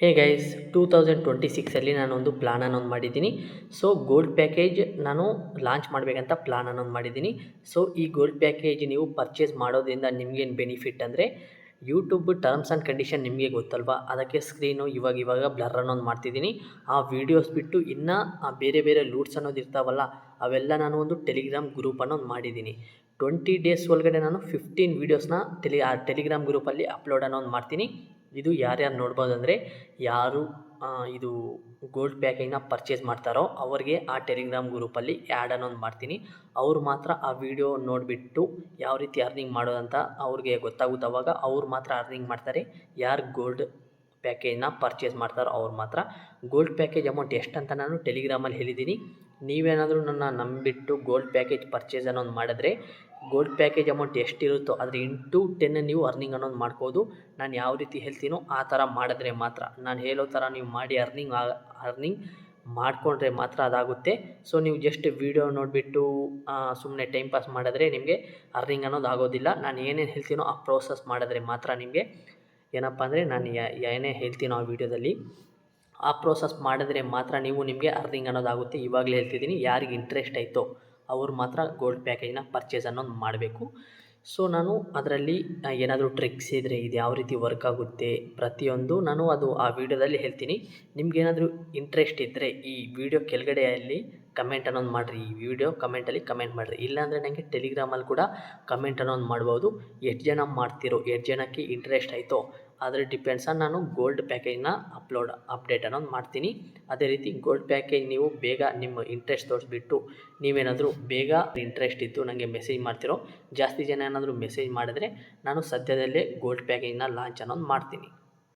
Hey guys 2026 ನಾನೊಂದು plan ಅನ್ನೊಂದು ಮಾಡಿದ್ದೀನಿ. ಸೊ ಗೋಲ್ಡ್ ಪ್ಯಾಕೇಜ್ ನಾನು ಲಾಂಚ್ ಮಾಡಬೇಕಂತ ಪ್ಲಾನ್ ಅನ್ನೊಂದು ಮಾಡಿದ್ದೀನಿ. ಸೊ ಈ ಗೋಲ್ಡ್ ಪ್ಯಾಕೇಜ್ ನೀವು ಪರ್ಚೇಸ್ ಮಾಡೋದ್ರಿಂದ ನಿಮಗೇನು ಬೆನಿಫಿಟ್ ಅಂದರೆ, ಯೂಟ್ಯೂಬ್ ಟರ್ಮ್ಸ್ ಆ್ಯಂಡ್ ಕಂಡೀಷನ್ ನಿಮಗೆ ಗೊತ್ತಲ್ವಾ, ಅದಕ್ಕೆ ಸ್ಕ್ರೀನು ಇವಾಗ ಬ್ಲರ್ ಅನ್ನೋದು ಮಾಡ್ತಿದ್ದೀನಿ. ಆ ವೀಡಿಯೋಸ್ ಬಿಟ್ಟು ಇನ್ನು ಬೇರೆ ಬೇರೆ ಲೂಟ್ಸ್ ಅನ್ನೋದು ಇರ್ತಾವಲ್ಲ, ಅವೆಲ್ಲ ನಾನು ಒಂದು ಟೆಲಿಗ್ರಾಮ್ ಗ್ರೂಪ್ ಅನ್ನೋದು ಮಾಡಿದ್ದೀನಿ. 20 ಡೇಸ್ ಒಳಗಡೆ ನಾನು 15 ವೀಡಿಯೋಸ್ನ ಟೆಲಿಗ್ರಾಮ್ ಗ್ರೂಪಲ್ಲಿ ಅಪ್ಲೋಡ್ ಅನ್ನೋದು ಮಾಡ್ತೀನಿ. ಇದು ಯಾರ್ಯಾರು ನೋಡ್ಬೋದು ಅಂದರೆ, ಯಾರು ಇದು ಗೋಲ್ಡ್ ಪ್ಯಾಕೇಜ್ನ ಪರ್ಚೇಸ್ ಮಾಡ್ತಾರೋ ಅವ್ರಿಗೆ ಆ ಟೆಲಿಗ್ರಾಮ್ ಗ್ರೂಪಲ್ಲಿ ಆ್ಯಡ್ ಅನ್ನೋದು ಮಾಡ್ತೀನಿ. ಅವ್ರು ಮಾತ್ರ ಆ ವಿಡಿಯೋ ನೋಡಿಬಿಟ್ಟು ಯಾವ ರೀತಿ ಅರ್ನಿಂಗ್ ಮಾಡೋದಂತ ಅವ್ರಿಗೆ ಗೊತ್ತಾಗುತ್ತೆ. ಅವಾಗ ಅವ್ರು ಮಾತ್ರ ಅರ್ನಿಂಗ್ ಮಾಡ್ತಾರೆ. ಯಾರು ಗೋಲ್ಡ್ ಪ್ಯಾಕೇಜ್ನ ಪರ್ಚೇಸ್ ಮಾಡ್ತಾರೋ ಅವ್ರು ಮಾತ್ರ. ಗೋಲ್ಡ್ ಪ್ಯಾಕೇಜ್ ಅಮೌಂಟ್ ಎಷ್ಟಂತ ನಾನು ಟೆಲಿಗ್ರಾಮಲ್ಲಿ ಹೇಳಿದ್ದೀನಿ. ನೀವೇನಾದರೂ ನನ್ನ ನಂಬಿಟ್ಟು ಗೋಲ್ಡ್ ಪ್ಯಾಕೇಜ್ ಪರ್ಚೇಸ್ ಅನ್ನೋದು ಮಾಡಿದ್ರೆ, ಗೋಲ್ಡ್ ಪ್ಯಾಕೇಜ್ ಅಮೌಂಟ್ ಎಷ್ಟಿರುತ್ತೋ ಅದ್ರ ಇಂಟು 10 ನೀವು ಅರ್ನಿಂಗ್ ಅನ್ನೋದು ಮಾಡ್ಬೋದು. ನಾನು ಯಾವ ರೀತಿ ಹೇಳ್ತೀನೋ ಆ ಥರ ಮಾಡಿದ್ರೆ ಮಾತ್ರ, ನಾನು ಹೇಳೋ ಥರ ನೀವು ಮಾಡಿ ಅರ್ನಿಂಗ್ ಮಾಡಿಕೊಂಡ್ರೆ ಮಾತ್ರ ಅದಾಗುತ್ತೆ. ಸೊ ನೀವು ಜಸ್ಟ್ ವೀಡಿಯೋ ನೋಡಿಬಿಟ್ಟು ಸುಮ್ಮನೆ ಟೈಮ್ ಪಾಸ್ ಮಾಡಿದ್ರೆ ನಿಮಗೆ ಅರ್ನಿಂಗ್ ಅನ್ನೋದು ಆಗೋದಿಲ್ಲ. ನಾನು ಏನೇನು ಹೇಳ್ತೀನೋ ಆ ಪ್ರೋಸೆಸ್ ಮಾಡಿದ್ರೆ ಮಾತ್ರ ನಿಮಗೆ ಏನಪ್ಪ ಅಂದರೆ, ನಾನು ಏನೇ ಹೇಳ್ತೀನೋ ಆ ವಿಡಿಯೋದಲ್ಲಿ ಆ ಪ್ರೋಸೆಸ್ ಮಾಡಿದ್ರೆ ಮಾತ್ರ ನಿಮಗೆ ಅರ್ನಿಂಗ್ ಅನ್ನೋದಾಗುತ್ತೆ. ಇವಾಗಲೇ ಹೇಳ್ತಿದ್ದೀನಿ, ಯಾರಿಗೆ ಇಂಟ್ರೆಸ್ಟ್ ಆಯಿತೋ ಅವ್ರು ಮಾತ್ರ ಗೋಲ್ಡ್ ಪ್ಯಾಕೇಜ್ನ ಪರ್ಚೇಸ್ ಅನ್ನೋದು ಮಾಡಬೇಕು. ಸೊ ನಾನು ಅದರಲ್ಲಿ ಏನಾದರೂ ಟ್ರಿಕ್ಸ್ ಇದ್ದರೆ, ಇದು ಯಾವ ರೀತಿ ವರ್ಕ್ ಆಗುತ್ತೆ ಪ್ರತಿಯೊಂದು ನಾನು ಆ ವಿಡಿಯೋದಲ್ಲಿ ಹೇಳ್ತೀನಿ. ನಿಮ್ಗೇನಾದರೂ ಇಂಟ್ರೆಸ್ಟ್ ಇದ್ದರೆ ಈ ವಿಡಿಯೋ ಕೆಳಗಡೆಯಲ್ಲಿ ಕಮೆಂಟ್ ಅನ್ನೋದು ಮಾಡಿರಿ. ಈ ವಿಡಿಯೋ ಕಮೆಂಟಲ್ಲಿ ಕಮೆಂಟ್ ಮಾಡಿರಿ. ಇಲ್ಲಾಂದರೆ ನನಗೆ ಟೆಲಿಗ್ರಾಮಲ್ಲಿ ಕೂಡ ಕಮೆಂಟ್ ಅನ್ನೋದು ಮಾಡ್ಬೋದು. ಎಷ್ಟು ಜನ ಮಾಡ್ತಿರೋ, ಎಷ್ಟು ಜನಕ್ಕೆ ಇಂಟ್ರೆಸ್ಟ್ ಆಯಿತೋ ಅದ್ರ ಡಿಪೆಂಡ್ಸ ನಾನು ಗೋಲ್ಡ್ ಪ್ಯಾಕೇಜ್ನ ಅಪ್ಡೇಟ್ ಅನ್ನೋದು ಮಾಡ್ತೀನಿ. ಅದೇ ರೀತಿ ಗೋಲ್ಡ್ ಪ್ಯಾಕೇಜ್ ನೀವು ಬೇಗ ನಿಮ್ಮ ಇಂಟ್ರೆಸ್ಟ್ ತೋರಿಸ್ಬಿಟ್ಟು ನೀವೇನಾದರೂ ಬೇಗ ಇಂಟ್ರೆಸ್ಟ್ ಇದ್ದು ನನಗೆ ಮೆಸೇಜ್ ಮಾಡ್ತಿರೋ, ಜಾಸ್ತಿ ಜನ ಏನಾದರೂ ಮೆಸೇಜ್ ಮಾಡಿದ್ರೆ ನಾನು ಸದ್ಯದಲ್ಲೇ ಗೋಲ್ಡ್ ಪ್ಯಾಕೇಜ್ನ ಲಾಂಚ್ ಅನ್ನೋದು ಮಾಡ್ತೀನಿ.